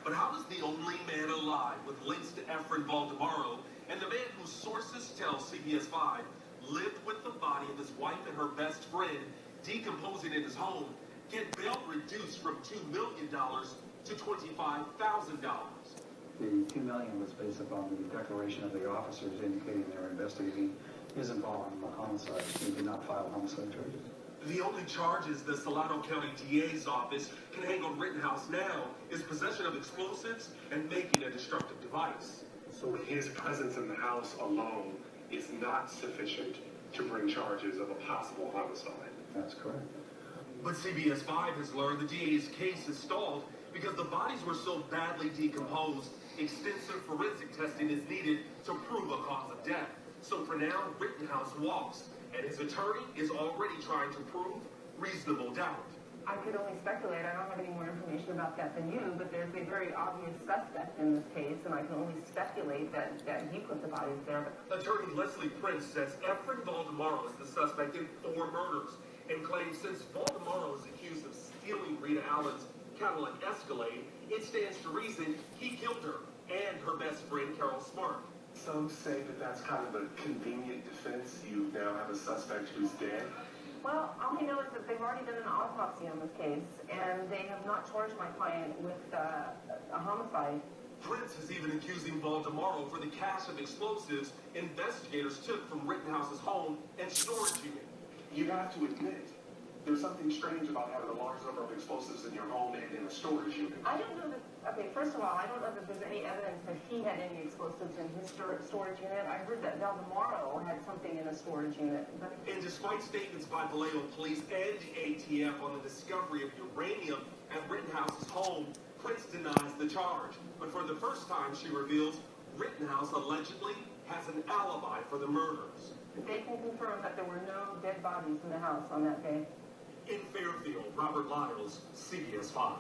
But how does the only man alive with links to Efren Baldemaro and the man whose sources tell CBS 5 lived with the body of his wife and her best friend decomposing in his home get bail reduced from $2 million to $25,000? The $2 million was based upon the declaration of the officers indicating they were investigating his involvement in the homicide. He did not file homicide charges. The only charges the Salado County DA's office can hang on Rittenhouse now is possession of explosives and making a destructive device. So his presence in the house alone is not sufficient to bring charges of a possible homicide. That's correct. But CBS 5 has learned the DA's case is stalled because the bodies were so badly decomposed, extensive forensic testing is needed to prove a cause of death. So for now, Rittenhouse walks, and his attorney is already trying to prove reasonable doubt. I could only speculate. I don't have any more information about that than you, but there's a very obvious suspect in this case, and I can only speculate that he put the bodies there. Attorney Leslie Prince says Efren Baldemaro is the suspect in 4 murders and claims since Baldemaro is accused of stealing Rita Allen's Cadillac Escalade, it stands to reason he killed her and her best friend, Carol Smart. Some say that that's kind of a convenient defense. You now have a suspect who's dead. Well, all we know is that they've already done an autopsy on this case, and they have not charged my client with a homicide. Prince is even accusing Baldemaro for the cache of explosives investigators took from Rittenhouse's home and storage unit. You have to admit, there's something strange about having a large number of explosives in your home and in a storage unit. I don't know that, okay, first of all, I don't know that there's any evidence that he had any explosives in his storage unit. I heard that Baldemaro had something in a storage unit. But and despite statements by Vallejo police and the ATF on the discovery of uranium at Rittenhouse's home, Prince denies the charge. But for the first time, she reveals Rittenhouse allegedly has an alibi for the murders. They can confirm that there were no dead bodies in the house on that day. In Fairfield, Robert Lyles, CBS 5.